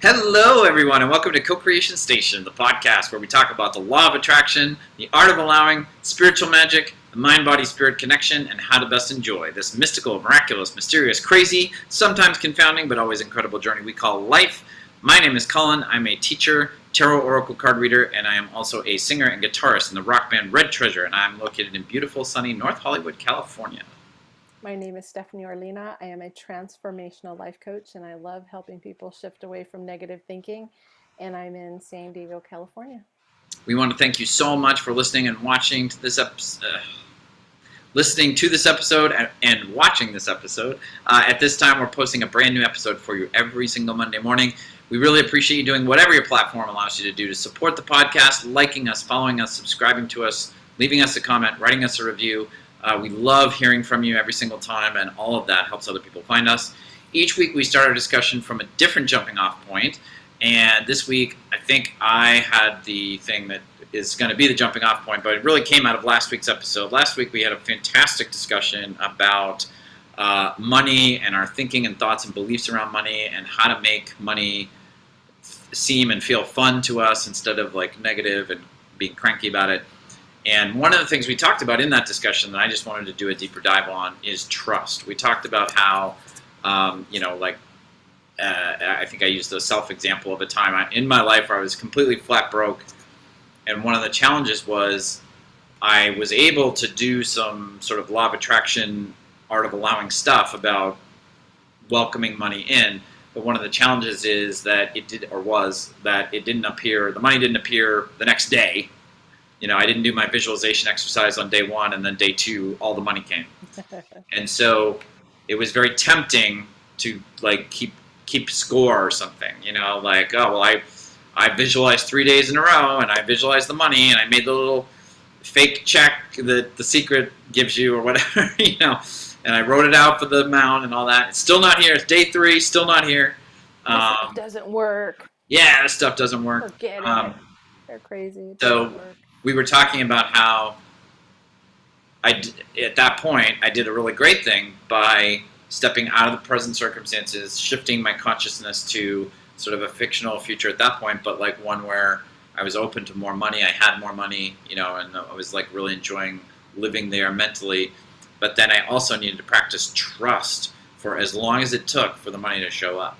Hello, everyone, and welcome to Co-Creation Station, the podcast where we talk about the law of attraction, the art of allowing, spiritual magic, the mind-body-spirit connection, and how to best enjoy this mystical, miraculous, mysterious, crazy, sometimes confounding, but always incredible journey we call life. My name is Collin. I'm a teacher, tarot oracle card reader, and I am also a singer and guitarist in the rock band Red Treasure, and I'm located in beautiful, sunny North Hollywood, California. My name is Stephanie Orlina. I am a transformational life coach, and I love helping people shift away from negative thinking. And I'm in San Diego, California. We want to thank you so much for listening and watching to this episode. And watching this episode. At this time, we're posting a brand new episode for you every single Monday morning. We really appreciate you doing whatever your platform allows you to do to support the podcast, liking us, following us, subscribing to us, leaving us a comment, writing us a review. We love hearing from you every single time, and all of that helps other people find us. Each week, we start our discussion from a different jumping-off point, and this week, I think I had the thing that is going to be the jumping-off point, but it really came out of last week's episode. Last week, we had a fantastic discussion about money and our thinking and thoughts and beliefs around money and how to make money seem and feel fun to us instead of like negative and being cranky about it. And one of the things we talked about in that discussion that I just wanted to do a deeper dive on is trust. We talked about how, I think I used the self-example of a time in my life where I was completely flat broke. And one of the challenges was I was able to do some sort of law of attraction, art of allowing stuff about welcoming money in. But one of the challenges is that the money didn't appear the next day. I didn't do my visualization exercise on day one, and then day two, all the money came. And so it was very tempting to like keep score or something, I visualized 3 days in a row, and I visualized the money, and I made the little fake check that The Secret gives you or whatever, and I wrote it out for the amount and all that. It's still not here. It's day 3, still not here. It doesn't work. Yeah, this stuff doesn't work. Forget it. They're crazy. So we were talking about how at that point, I did a really great thing by stepping out of the present circumstances, shifting my consciousness to sort of a fictional future at that point, but like one where I was open to more money, I had more money, and I was like really enjoying living there mentally. But then I also needed to practice trust for as long as it took for the money to show up.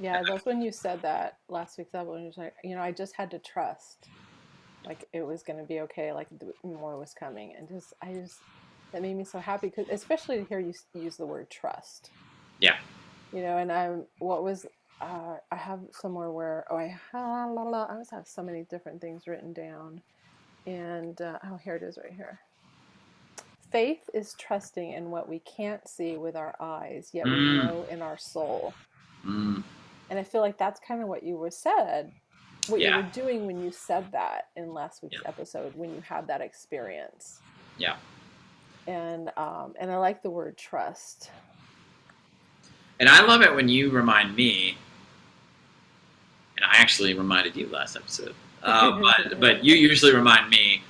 Yeah, that's when you said that last week's episode. When you was like, I just had to trust, like it was going to be okay, like more was coming, and that made me so happy because especially to hear you use the word trust. Yeah. And I have somewhere where I always have so many different things written down, and here it is right here. Faith is trusting in what we can't see with our eyes, yet we know in our soul. And I feel like that's kind of what you were doing when you said that in last week's episode, when you had that experience. Yeah. And I like the word trust. And I love it when you remind me, and I actually reminded you last episode, but you usually remind me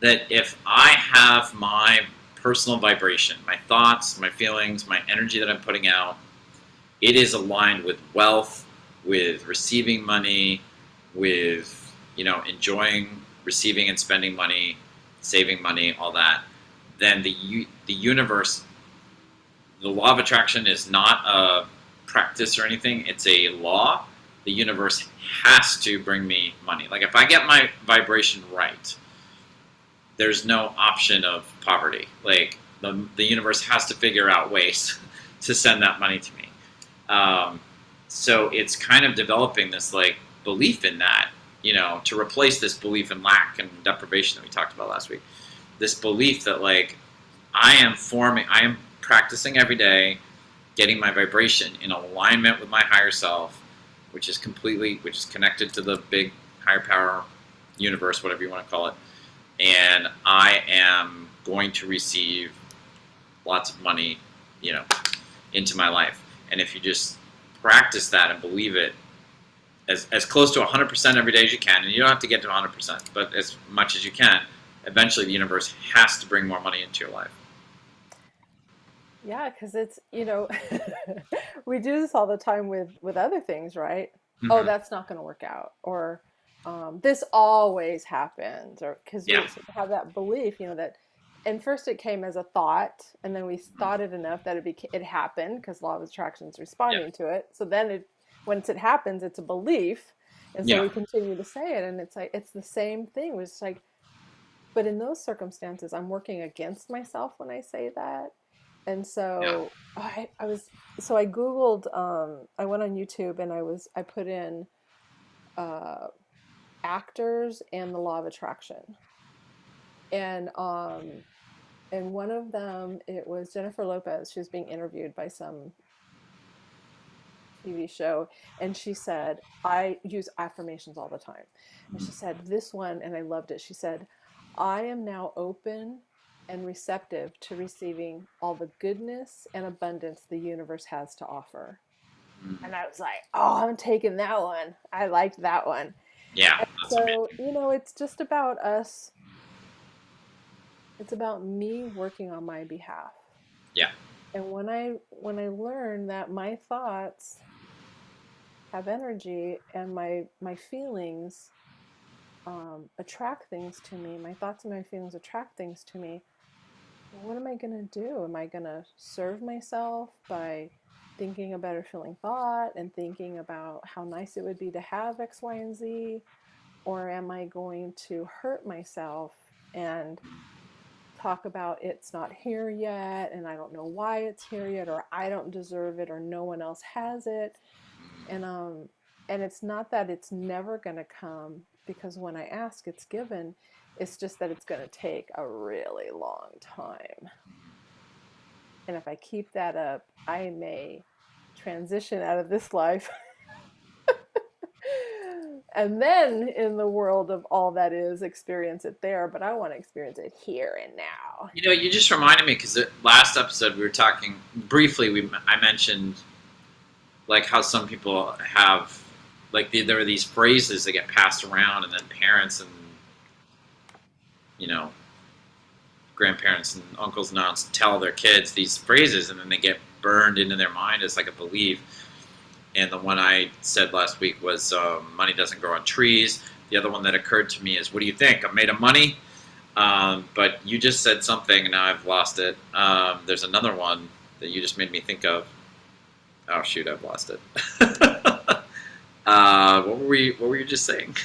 that if I have my personal vibration, my thoughts, my feelings, my energy that I'm putting out, it is aligned with wealth, with receiving money, with, enjoying, receiving and spending money, saving money, all that, then the universe, the law of attraction is not a practice or anything, it's a law. The universe has to bring me money. Like if I get my vibration right, there's no option of poverty. Like the universe has to figure out ways to send that money to me. So it's kind of developing this like belief in that, to replace this belief in lack and deprivation that we talked about last week. This belief that like I am practicing every day, getting my vibration in alignment with my higher self, which is connected to the big higher power universe, whatever you want to call it. And I am going to receive lots of money, into my life. And if you just practice that and believe it as close to 100% every day as you can, and you don't have to get to 100%, but as much as you can, eventually the universe has to bring more money into your life. Yeah, because it's, we do this all the time with other things, right? Oh, Hmm. that's not going to work out, or this always happens, or because we Yeah. sort of have that belief, that. And first it came as a thought, and then we thought it enough that it happened because law of attraction is Yeah. responding to it. So then once it happens, it's a belief, and so Yeah. we continue to say it, and it's like it's the same thing. It's like, but in those circumstances, I'm working against myself when I say that. And Yeah. so I Googled, I went on YouTube and I put in uh, actors and the law of attraction. And one of them, it was Jennifer Lopez. She was being interviewed by some TV show, and she said, I use affirmations all the time. And she said, this one, and I loved it. She said, I am now open and receptive to receiving all the goodness and abundance the universe has to offer. Mhm. And I was like, oh, I'm taking that one. I liked that one. Yeah. And That's so, amazing. it's just about us. It's about me working on my behalf. Yeah. And when I learn that my thoughts have energy and my feelings attract things to me, my thoughts and my feelings attract things to me, well, what am I going to do? Am I going to serve myself by thinking a better feeling thought and thinking about how nice it would be to have X, Y, and Z? Or am I going to hurt myself and talk about it's not here yet and I don't know why it's here yet, or I don't deserve it, or no one else has it? And it's not that it's never going to come, because when I ask, it's given. It's just that it's going to take a really long time. And if I keep that up, I may transition out of this life and then in the world of all that is, experience it there. But I want to experience it here and now. You just reminded me because the last episode we were talking briefly. I mentioned like how some people have like there are these phrases that get passed around, and then parents and you know grandparents and uncles and aunts tell their kids these phrases, and then they get burned into their mind as like a belief. And the one I said last week was money doesn't grow on trees. The other one that occurred to me is, what do you think? I'm made of money? But you just said something, and now I've lost it. There's another one that you just made me think of. Oh shoot, I've lost it. What were you just saying?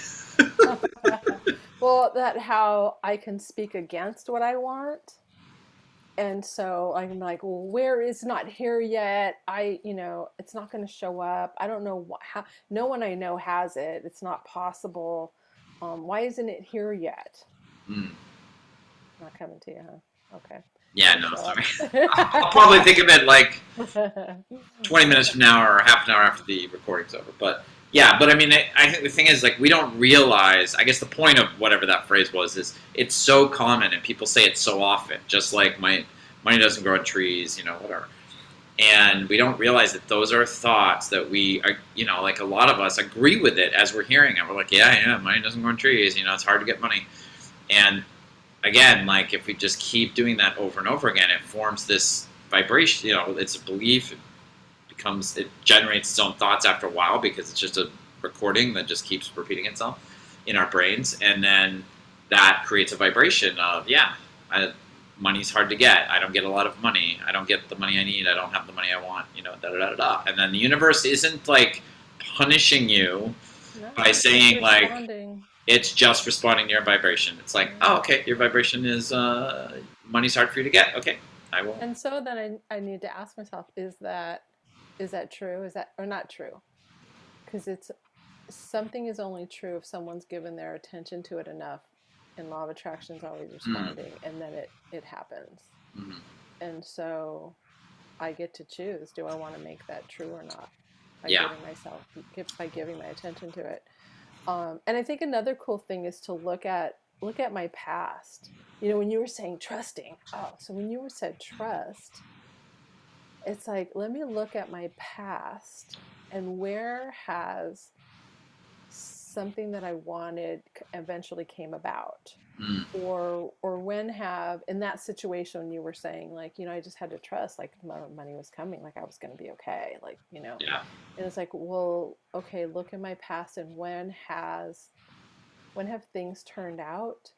Well, that how I can speak against what I want. And so I'm like, well, where is not here yet? It's not going to show up. I don't know how. No one I know has it. It's not possible. Why isn't it here yet? Mm. Not coming to you, huh? Okay. Yeah, It'll no, show sorry. I'll up. probably think of it like 20 minutes from now or half an hour after the recording's over. But yeah, but I mean, I think the thing is, like, we don't realize, I guess the point of whatever that phrase was is it's so common and people say it so often, just like money doesn't grow on trees, whatever. And we don't realize that those are thoughts that we are, like a lot of us agree with it as we're hearing it. We're like, yeah, money doesn't grow on trees, it's hard to get money. And again, like if we just keep doing that over and over again, it forms this vibration. It's a belief. It generates its own thoughts after a while because it's just a recording that just keeps repeating itself in our brains, and then that creates a vibration of money's hard to get. I don't get a lot of money. I don't get the money I need. I don't have the money I want. Da da da da. And then the universe isn't like punishing you No, by it's just saying like responding. it's just responding to your vibration. It's like, Mm. oh, okay, your vibration is money's hard for you to get. Okay, I will. And so then I need to ask myself, is that true? Is that or not true? Because it's something is only true if someone's given their attention to it enough, and law of attraction is always Mm, responding, and then it happens. mm, And so I get to choose, do I want to make that true or not, by yeah, giving my attention to it. And I think another cool thing is to look at my past. When you were saying trusting, so when you were said trust, it's like, let me look at my past, and where has something that I wanted eventually came about. Mm. Or when have, in that situation you were saying, like, I just had to trust, like, money was coming, like I was going to be okay, like, Yeah. and it's like, well, okay, look in my past, and when have things turned out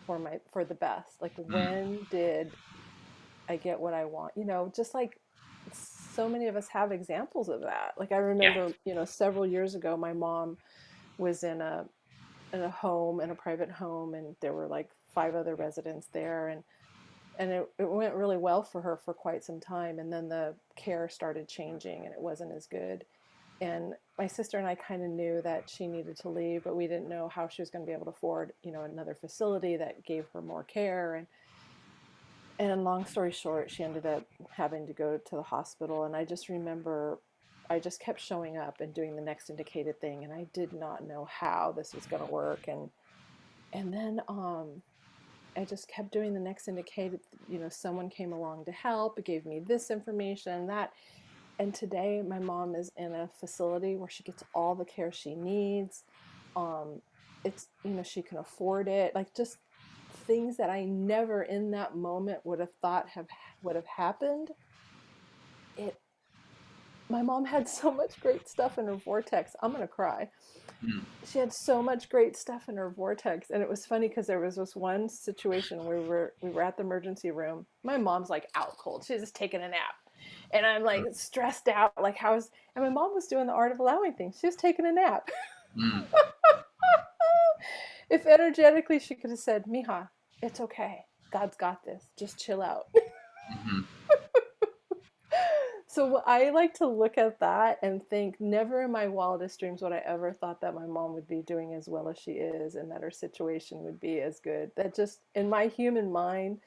for the best? Like, Mm. when did I get what I want? Just like so many of us have examples of that. Like, I Yeah. remember, several years ago, my mom was in a home, in a private home, and there were like five other residents there, and it went really well for her for quite some time, and then the care started changing and it wasn't as good. And my sister and I kind of knew that she needed to leave, but we didn't know how she was going to be able to afford, another facility that gave her more care. And long story short, she ended up having to go to the hospital. And I just remember I just kept showing up and doing the next indicated thing, and I did not know how this was going to work. And then I just kept doing the next indicated. Someone came along to help, gave me this information, that. And today my mom is in a facility where she gets all the care she needs. Um, it's, she can afford it. Like, just things that I never in that moment would have thought would have happened. It My mom had so much great stuff in her vortex. I'm gonna cry. Mm. She had so much great stuff in her vortex, and it was funny because there was this one situation where we were at the emergency room. My mom's like out cold. She's just taking a nap, and I'm like stressed out. Like, and my mom was doing the art of allowing things. She was taking a nap. Mm. If energetically she could have said, "Mija, it's okay. God's got this. Just chill out." Mm-hmm. So I like to look at that and think, never in my wildest dreams would I ever thought that my mom would be doing as well as she is, and that her situation would be as good. That just, in my human mind,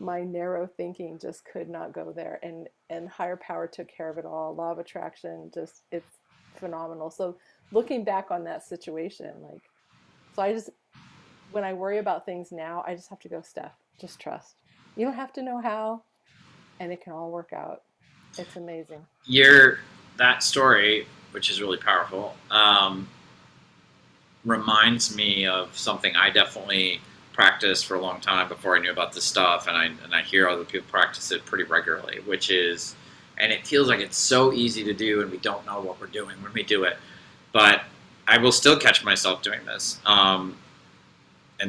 my narrow thinking just could not go there. And higher power took care of it all. Law of attraction, just, it's phenomenal. So looking back on that situation, like, so I just, when I worry about things now, I just have to go, Steph, just trust. You don't have to know how, and it can all work out. It's amazing. That story, which is really powerful, reminds me of something I definitely practiced for a long time before I knew about this stuff, and I hear other people practice it pretty regularly, which is, and it feels like it's so easy to do, and we don't know what we're doing when we do it, but I will still catch myself doing this. And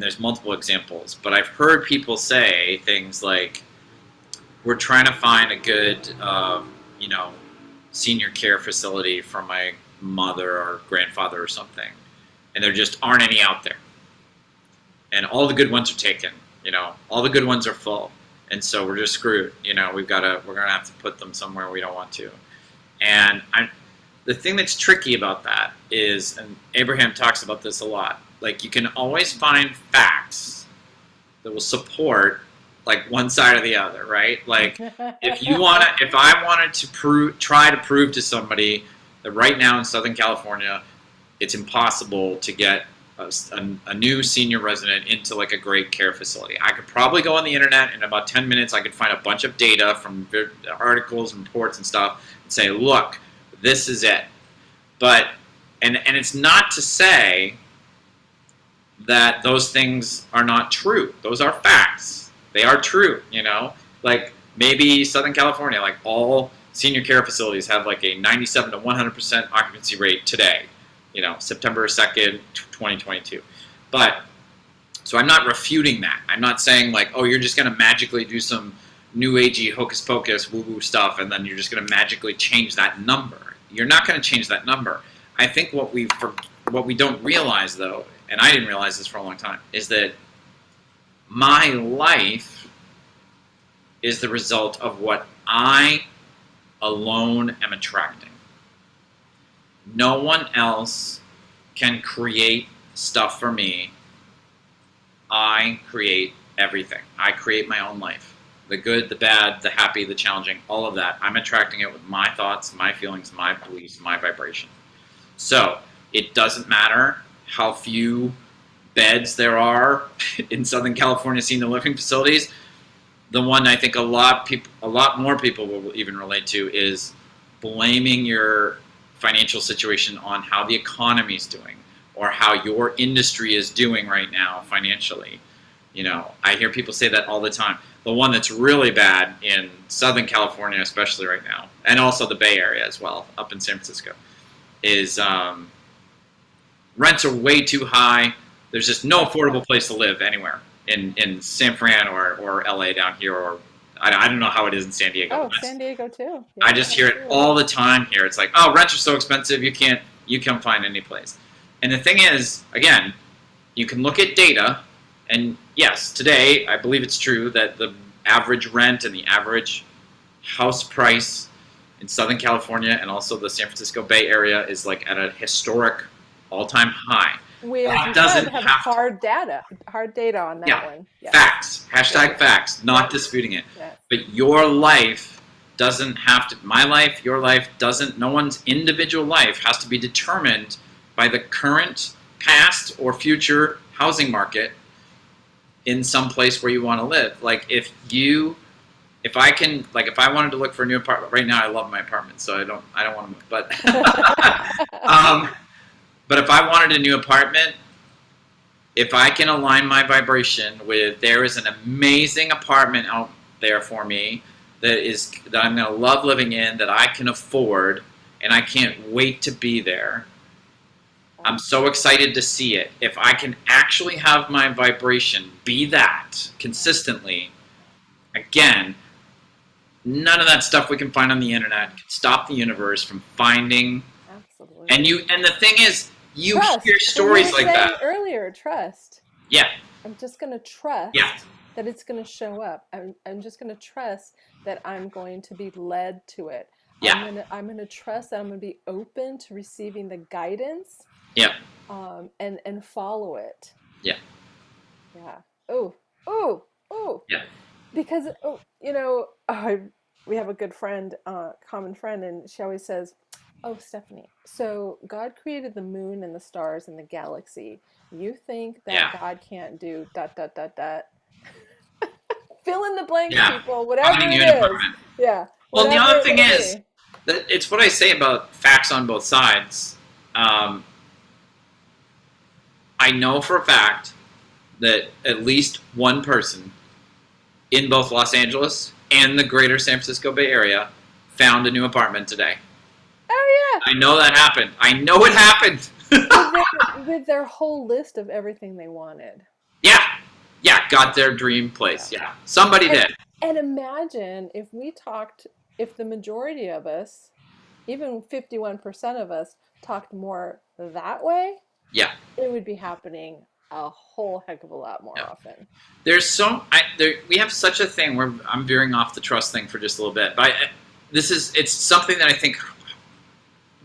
there's multiple examples, but I've heard people say things like, we're trying to find a good, senior care facility for my mother or grandfather or something, and there just aren't any out there. And all the good ones are taken, all the good ones are full. And so we're just screwed, we're gonna have to put them somewhere we don't want to. And the thing that's tricky about that is, and Abraham talks about this a lot, like, you can always find facts that will support like one side or the other, right? Like, if I wanted to try to prove to somebody that right now in Southern California, it's impossible to get a new senior resident into like a great care facility, I could probably go on the internet in about 10 minutes. I could find a bunch of data from articles and reports and stuff and say, look, this is it. But, and it's not to say that those things are not true. Those are facts. They are true, Like, maybe Southern California, like, all senior care facilities have like a 97 to 100% occupancy rate today, September 2nd, 2022. But, so I'm not refuting that. I'm not saying like, oh, you're just going to magically do some new agey hocus pocus woo-woo stuff and then you're just going to magically change that number. You're not going to change that number. I think what we don't realize, though, and I didn't realize this for a long time, is that my life is the result of what I alone am attracting. No one else can create stuff for me. I create everything. I create my own life. The good, the bad, the happy, the challenging, all of that. I'm attracting it with my thoughts, my feelings, my beliefs, my vibration. So it doesn't matter how few beds there are in Southern California senior living facilities. The one I think a lot more people will even relate to is blaming your financial situation on how the economy is doing, or how your industry is doing right now financially. I hear people say that all the time. The one that's really bad in Southern California, especially right now, and also the Bay Area as well, up in San Francisco, is rents are way too high. There's just no affordable place to live anywhere in San Fran or LA down here, or I don't know how it is in San Diego. Oh, San Diego too. Yeah, I just hear it all the time here. It's like, oh, rents are so expensive, you can't find any place. And the thing is, again, you can look at data, and yes, today I believe it's true that the average rent and the average house price in Southern California and also the San Francisco Bay Area is like at a historic all-time high. We, as you Doesn't said, have have hard data on that one. Yes. Facts. Hashtag facts. Not Yep. disputing it. Yes. But your life doesn't have to. My life, your life doesn't. No one's individual life has to be determined by the current, past, or future housing market in some place where you want to live. Like if I wanted to look for a new apartment right now, I love my apartment, so I don't want to move. But but if I wanted a new apartment, if I can align my vibration with there is an amazing apartment out there for me that I'm going to love living in, that I can afford, and I can't wait to be there. I'm so excited to see it. If I can actually have my vibration be that consistently, again, none of that stuff we can find on the internet can stop the universe from finding. Absolutely. And the thing is, you trust. hear stories like that Earlier, trust. Yeah. I'm just going to trust that it's going to show up. I'm just going to trust that I'm going to be led to it. Yeah. I'm going to trust that I'm going to be open to receiving the guidance. Yeah. And follow it. Yeah. Yeah. Oh. Yeah. Because we have a good friend, common friend, and she always says, "Oh, Stephanie, so God created the moon and the stars and the galaxy. You think that God can't do ... Fill in the blanks, people. Whatever it is." Yeah. Well, the other thing is that it's what I say about facts on both sides. I know for a fact that at least one person in both Los Angeles and the greater San Francisco Bay Area found a new apartment today. Oh, yeah. I know that happened. I know it happened. with their whole list of everything they wanted. Yeah. Yeah, got their dream place. Yeah. Somebody did. And imagine if the majority of us, even 51% of us, talked more that way. Yeah. It would be happening a whole heck of a lot more often. We have such a thing where I'm veering off the trust thing for just a little bit, but it's something that I think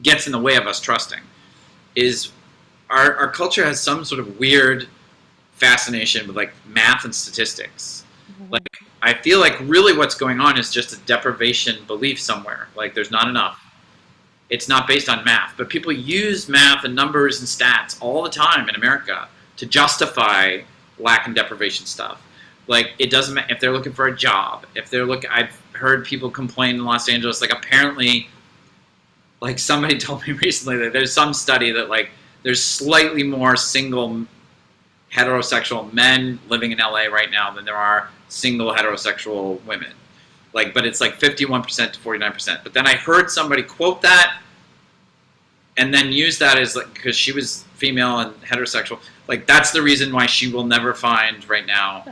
gets in the way of us trusting. Is our culture has some sort of weird fascination with like math and statistics. Mm-hmm. Like I feel like really what's going on is just a deprivation belief somewhere. Like there's not enough. It's not based on math, but people use math and numbers and stats all the time in America to justify lack and deprivation stuff. Like it doesn't matter if they're looking for a job. I've heard people complain in Los Angeles. Like apparently, like somebody told me recently that there's some study that like there's slightly more single heterosexual men living in LA right now than there are single heterosexual women. Like, but it's like 51% to 49%. But then I heard somebody quote that and then use that as like, because she was female and heterosexual, like that's the reason why she will never find right now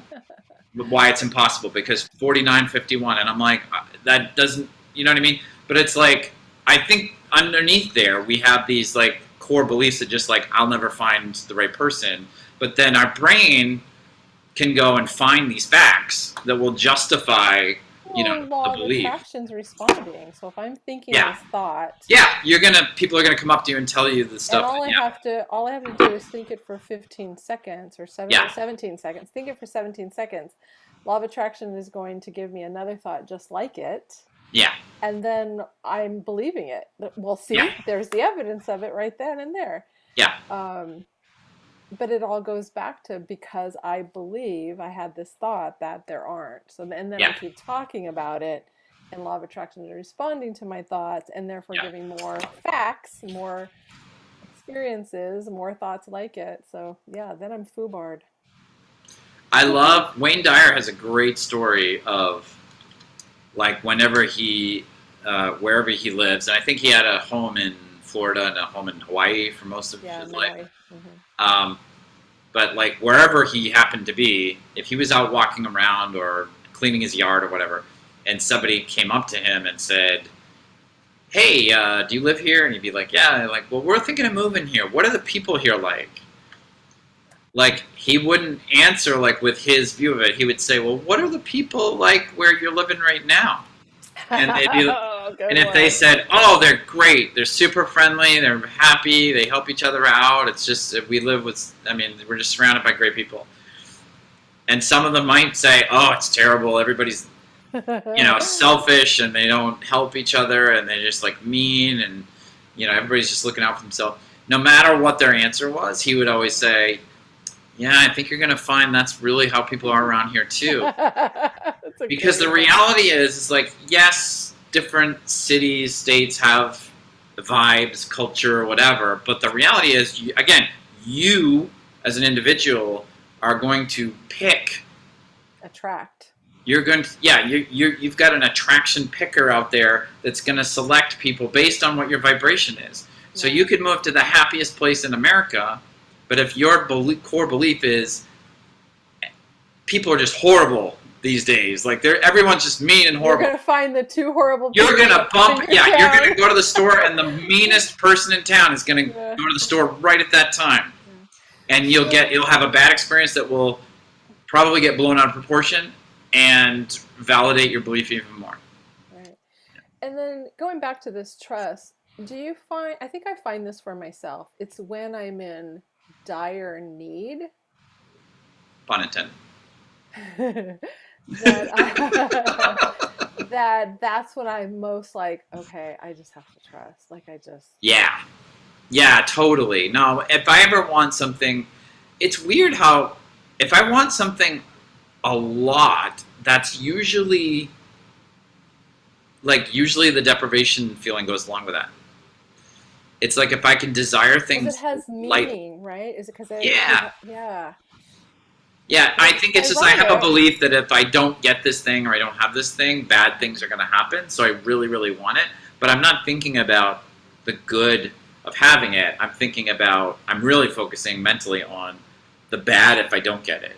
why it's impossible, because 49, 51. And I'm like, that doesn't, you know what I mean? But it's like, I think underneath there, we have these like core beliefs that just like, I'll never find the right person. But then our brain can go and find these facts that will justify law the belief. Attraction's responding. So if I'm thinking this thought, people are gonna come up to you and tell you the stuff. And all I have to do is think it for 15 seconds or 17 seconds. Think it for 17 seconds. Law of attraction is going to give me another thought just like it. Yeah. And then I'm believing it. Well, see, there's the evidence of it right then and there. Yeah. But it all goes back to because I believe I had this thought that there aren't. So and then I keep talking about it, and law of attraction is responding to my thoughts, and therefore giving more facts, more experiences, more thoughts like it. So yeah, then I'm foobarred. I love Wayne Dyer has a great story of like whenever he wherever he lives, and I think he had a home in Florida and a home in Hawaii for most of Yeah, his life. Maui. Hmm. Um, but like wherever he happened to be, if he was out walking around or cleaning his yard or whatever, and somebody came up to him and said, "Hey, do you live here?" And he'd be like, "Yeah." And like, "Well, we're thinking of moving here. What are the people here like?" Like he wouldn't answer like with his view of it. He would say, "Well, what are the people like where you're living right now?" And they'd be, Oh, good and if they one. said, "Oh, they're great. They're super friendly. They're happy. They help each other out. It's just we live with. I mean, we're just surrounded by great people." And some of them might say, "Oh, it's terrible. Everybody's selfish and they don't help each other and they're just like mean and everybody's just looking out for themselves." No matter what their answer was, he would always say, "Yeah, I think you're going to find that's really how people are around here too." Because the reality is like, yes, different cities, states have vibes, culture, whatever. But the reality is, again, you as an individual are going to pick. Attract. You're going to, you've got an attraction picker out there that's going to select people based on what your vibration is. So you could move to the happiest place in America, but if your core belief is people are just horrible these days, like everyone's just mean and horrible. You're gonna find the two horrible You're people gonna bump, in your you're town. gonna go to the store, and the meanest person in town is gonna go to the store right at that time, and you'll have a bad experience that will probably get blown out of proportion and validate your belief even more. Right. And then going back to this trust, do you find, I think I find this for myself, it's when I'm in dire need Pun intended. that's when I'm most like, okay, I just have to trust. Like I just Yeah, totally. No, if I ever want something, it's weird how if I want something a lot, that's usually the deprivation feeling goes along with that. It's like if I can desire things, it has meaning, right? Is it because yeah, I think it's just I have a ironic. belief that if I don't get this thing or I don't have this thing, bad things are going to happen. So I really, really want it. But I'm not thinking about the good of having it. I'm really focusing mentally on the bad if I don't get it.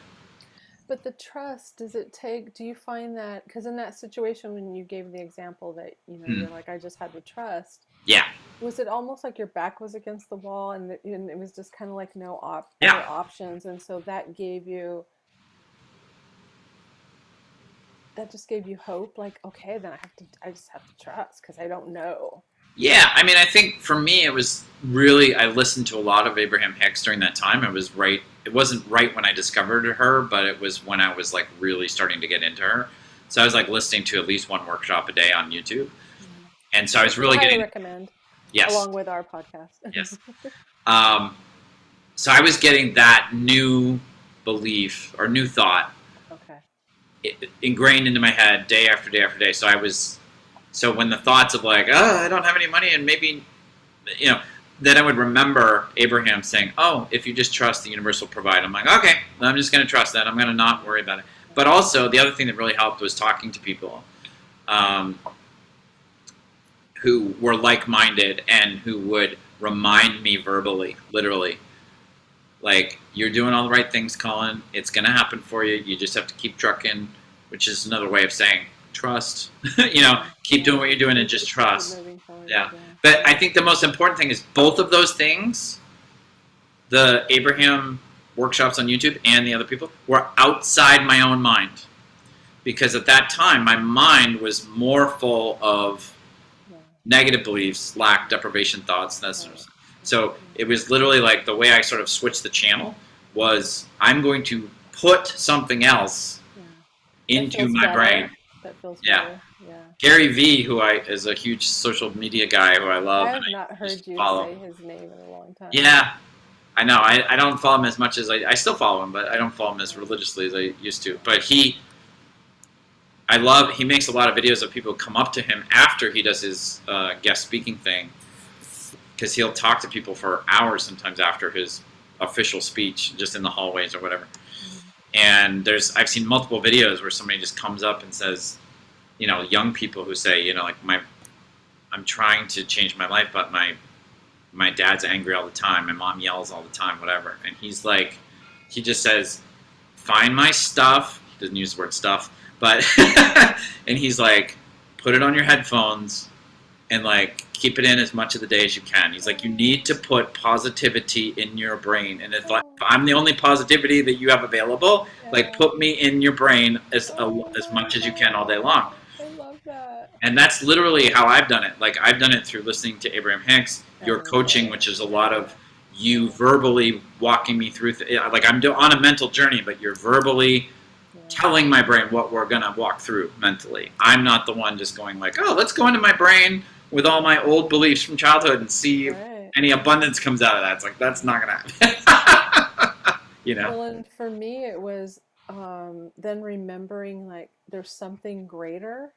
But the trust, do you find that, because in that situation when you gave the example that, you're like, I just had to trust. Yeah. Was it almost like your back was against the wall and it was just kind of like no other options? And so that just gave you hope, like, okay, then I just have to trust because I don't know. Yeah, I mean, I think for me it was really, I listened to a lot of Abraham Hicks during that time. It wasn't right when I discovered her, but it was when I was like really starting to get into her. So I was like listening to at least one workshop a day on YouTube. And so I was really highly recommend. Yes. Along with our podcast. Yes. So I was getting that new belief or new thought ingrained into my head day after day after day. So when the thoughts of like, oh, I don't have any money and maybe, then I would remember Abraham saying, oh, if you just trust, the universe will provide. I'm like, okay, I'm just going to trust that. I'm going to not worry about it. But also the other thing that really helped was talking to people who were like-minded and who would remind me verbally, literally, like, you're doing all the right things, Collin. It's going to happen for you. You just have to keep trucking, which is another way of saying trust. Keep doing what you're doing and just trust. Yeah. But I think the most important thing is both of those things, the Abraham workshops on YouTube and the other people, were outside my own mind. Because at that time, my mind was more full of negative beliefs, lack, deprivation thoughts, that sort of stuff. So it was literally like the way I sort of switched the channel was I'm going to put something else into my brain. That feels better. Yeah. Gary V, who is a huge social media guy who I love. I have not heard you say his name in a long time. Yeah, I know. I don't follow him as much as I still follow him, but I don't follow him as religiously as I used to. But he makes a lot of videos of people come up to him after he does his guest speaking thing. because he'll talk to people for hours sometimes after his official speech, just in the hallways or whatever. And I've seen multiple videos where somebody just comes up and says, young people who say, like I'm trying to change my life, but my dad's angry all the time, my mom yells all the time, whatever. And he's like, he just says, find my stuff. He doesn't use the word stuff, but and he's like, put it on your headphones and like keep it in as much of the day as you can. He's like, you need to put positivity in your brain, and if I'm the only positivity that you have available, like put me in your brain as much as you can all day long. I love that. And that's literally how I've done it. Like I've done it through listening to Abraham Hicks, your coaching, which is a lot of you verbally walking me through. Like I'm on a mental journey, but you're verbally telling my brain what we're gonna walk through mentally. I'm not the one just going like, oh, let's go into my brain with all my old beliefs from childhood and see if any abundance comes out of that. It's like, that's not gonna happen. Well, and for me, it was then remembering like there's something greater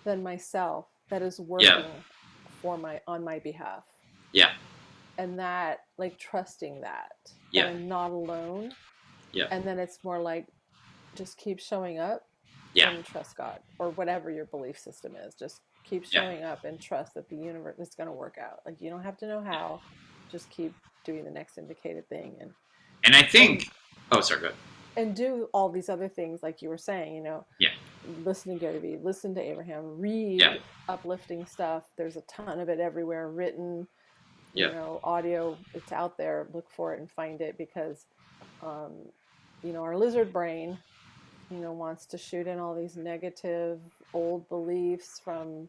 than myself that is working on my behalf. Yeah. And that, like, trusting that I'm not alone. Yeah. And then it's more like, just keep showing up and trust God, or whatever your belief system is. Just keep showing up and trust that the universe is going to work out. Like, you don't have to know how, just keep doing the next indicated thing. And I think, sorry, go ahead. And do all these other things, like you were saying, listen to Gary Vee, listen to Abraham, read uplifting stuff. There's a ton of it everywhere, written, audio. It's out there. Look for it and find it, because, our lizard brain, wants to shoot in all these negative old beliefs from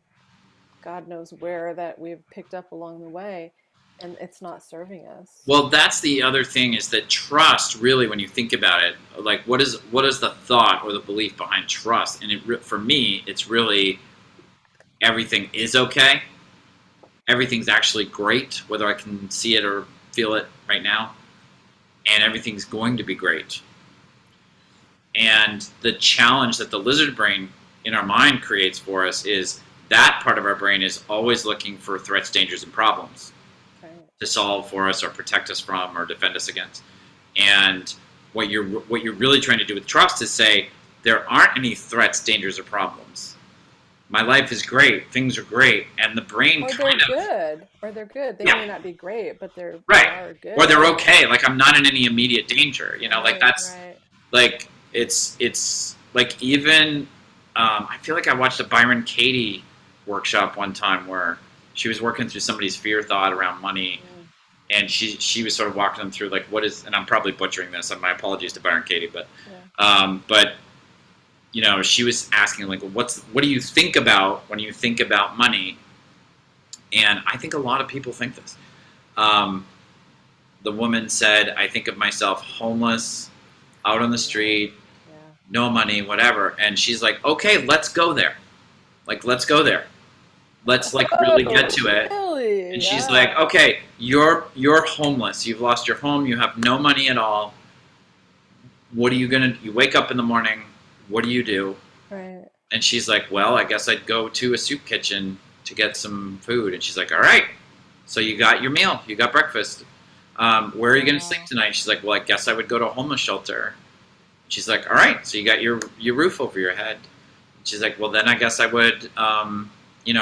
God knows where that we've picked up along the way. And it's not serving us. Well, that's the other thing, is that trust, really, when you think about it, like what is the thought or the belief behind trust? And for me, it's really everything is okay. Everything's actually great, whether I can see it or feel it right now. And everything's going to be great. And the challenge that the lizard brain in our mind creates for us is that part of our brain is always looking for threats, dangers, and problems to solve for us or protect us from or defend us against. And what you're really trying to do with trust is say, there aren't any threats, dangers, or problems. My life is great. Things are great. And the brain they're good. They may not be great, but they are good. Or they're okay. Like, I'm not in any immediate danger. Like that's like, it's like, even I feel like I watched a Byron Katie workshop one time where she was working through somebody's fear thought around money, and she was sort of walking them through, like, what is, and I'm probably butchering this, and my apologies to Byron Katie, but she was asking, like, what do you think about when you think about money? And I think a lot of people think this. The woman said, I think of myself homeless, out on the street, no money, whatever. And she's like, okay, let's go there. Like, let's go there. Let's like really get to it. Really? And she's like, okay, you're homeless. You've lost your home. You have no money at all. What are you you wake up in the morning. What do you do? Right. And she's like, well, I guess I'd go to a soup kitchen to get some food. And she's like, all right. So you got your meal. You got breakfast. Where are you going to sleep tonight? She's like, well, I guess I would go to a homeless shelter. She's like, all right. So you got your roof over your head. She's like, well, then I guess I would,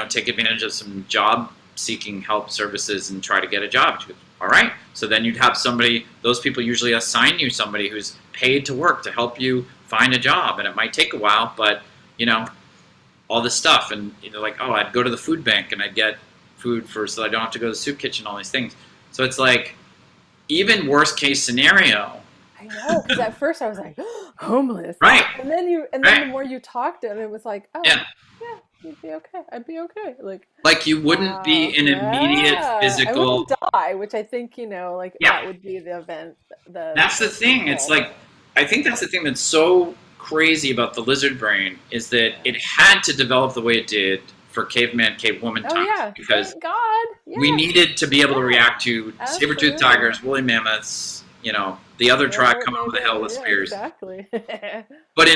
take advantage of some job-seeking help services and try to get a job. She goes, all right. So then you'd have somebody, those people usually assign you somebody who's paid to work to help you find a job. And it might take a while, but, all this stuff. And, like, oh, I'd go to the food bank and I'd get food so I don't have to go to the soup kitchen, all these things. So it's like, even worst case scenario. I know, because at first I was like, homeless. Right. And then the more you talked to him, it was like, oh, yeah, you'd be okay. I'd be okay. Like you wouldn't be an immediate physical. I wouldn't die, which I think, that would be the event. That's the thing. It's like, I think that's the thing that's so crazy about the lizard brain, is that it had to develop the way it did for caveman, cavewoman times. Because thank God. Yeah. we needed to be able to react to saber-toothed tigers, woolly mammoths, the other tribe come over the hill with spears. Exactly. But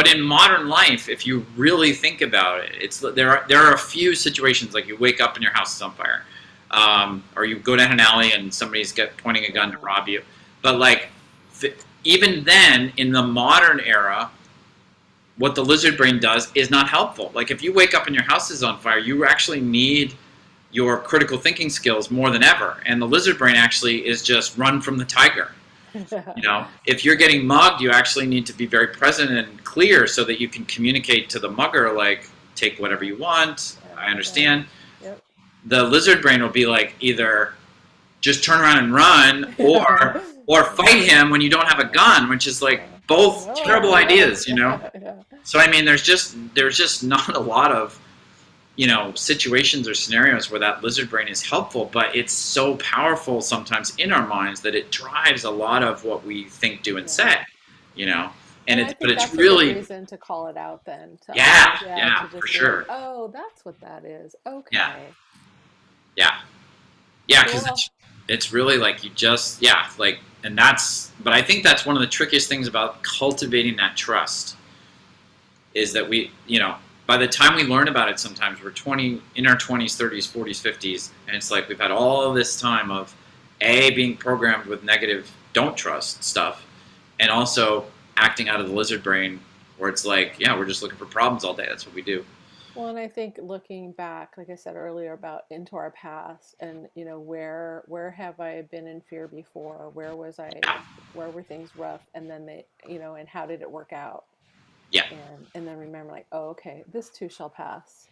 in modern life, if you really think about it, there are a few situations, like you wake up and your house is on fire. or you go down an alley and somebody's pointing a gun to rob you. But like, even then, in the modern era, what the lizard brain does is not helpful. Like if you wake up and your house is on fire, you actually need your critical thinking skills more than ever. And the lizard brain actually is just run from the tiger. You know, if you're getting mugged, you actually need to be very present and clear so that you can communicate to the mugger, like, take whatever you want. I understand. Yep. The lizard brain will be like, either just turn around and run, or fight him when you don't have a gun, which is like both terrible ideas, you know? So, I mean, there's just not a lot of, you know, situations or scenarios where that lizard brain is helpful, but it's so powerful sometimes in our minds that it drives a lot of what we think, do, and say, you know? And I think but it's that's really a good reason to call it out then. To yeah, to for just sure. like, oh, that's what that is. Okay. Yeah, because it's really like you just, like, and that's, but I think that's one of the trickiest things about cultivating that trust is that we, you know, by the time we learn about it, sometimes we're in our 20s, 30s, 40s, 50s, and it's like we've had all this time of being programmed with negative don't trust stuff, and also acting out of the lizard brain where it's like, yeah, we're just looking for problems all day. That's what we do. Well, and I think looking back, like I said earlier, about into our past, and you know, where have I been in fear before? Where were things rough? And then you know, and how did it work out? Yeah. And then remember, like, oh, okay, this too shall pass.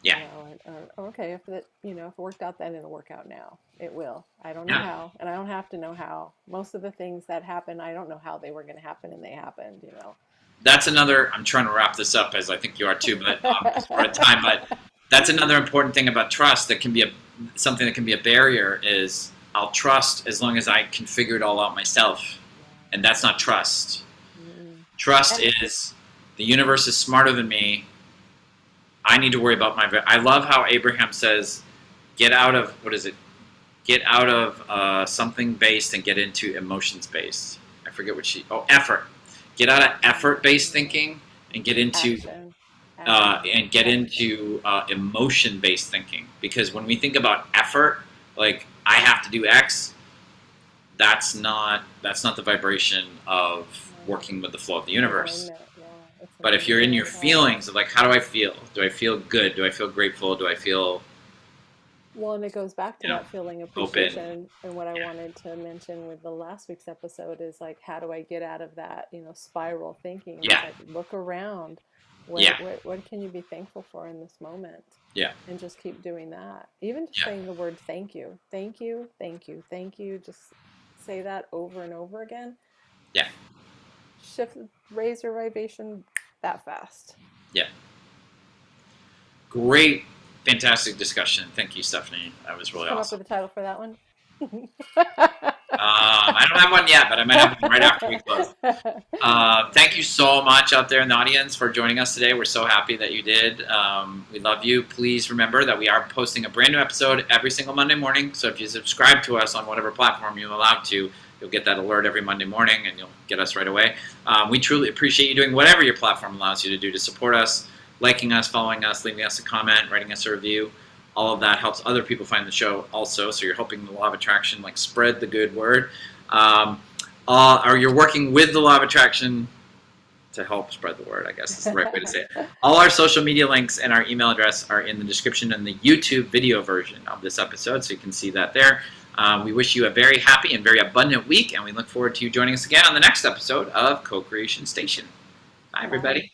Yeah. You know, and okay, if it, you know, if it worked out, then it'll work out now. It will. I don't know Yeah. how, and I don't have to know how. Most of the things that happen, I don't know how they were going to happen, and they happened. You know. That's another, I'm trying to wrap this up, as I think you are too, but we're out of time. But that's another important thing about trust that can be something that can be a barrier is I'll trust as long as I can figure it all out myself. And that's not trust. Trust is the universe is smarter than me. I need to worry about I love how Abraham says, get out of, what is it? Get out of something based and get into emotions based. I forget what effort. Get out of effort-based thinking and get into emotion-based thinking. Because when we think about effort, like I have to do X, that's not the vibration of working with the flow of the universe. But if you're in your feelings of like, how do I feel? Do I feel good? Do I feel grateful? Do I feel well, and it goes back to that feeling of appreciation. And what I wanted to mention with the last week's episode is like, how do I get out of that, you know, spiral thinking? Like, look around. What can you be thankful for in this moment? Yeah. And just keep doing that. Even just saying the word thank you. Thank you, thank you, thank you. Just say that over and over again. Yeah. Raise your vibration that fast. Yeah. Great. Fantastic discussion. Thank you, Stephanie. That was really awesome. Come up with a title for that one? I don't have one yet, but I might have one right after we close. Thank you so much out there in the audience for joining us today. We're so happy that you did. We love you. Please remember that we are posting a brand new episode every single Monday morning. So if you subscribe to us on whatever platform you're allowed to, you'll get that alert every Monday morning and you'll get us right away. We truly appreciate you doing whatever your platform allows you to do to support us. Liking us, following us, leaving us a comment, writing us a review. All of that helps other people find the show also. So you're helping the law of attraction, like spread the good word. Or you're working with the law of attraction to help spread the word, I guess is the right way to say it. All our social media links and our email address are in the description in the YouTube video version of this episode, so you can see that there. We wish you a very happy and very abundant week, and we look forward to you joining us again on the next episode of Co-Creation Station. Bye, everybody.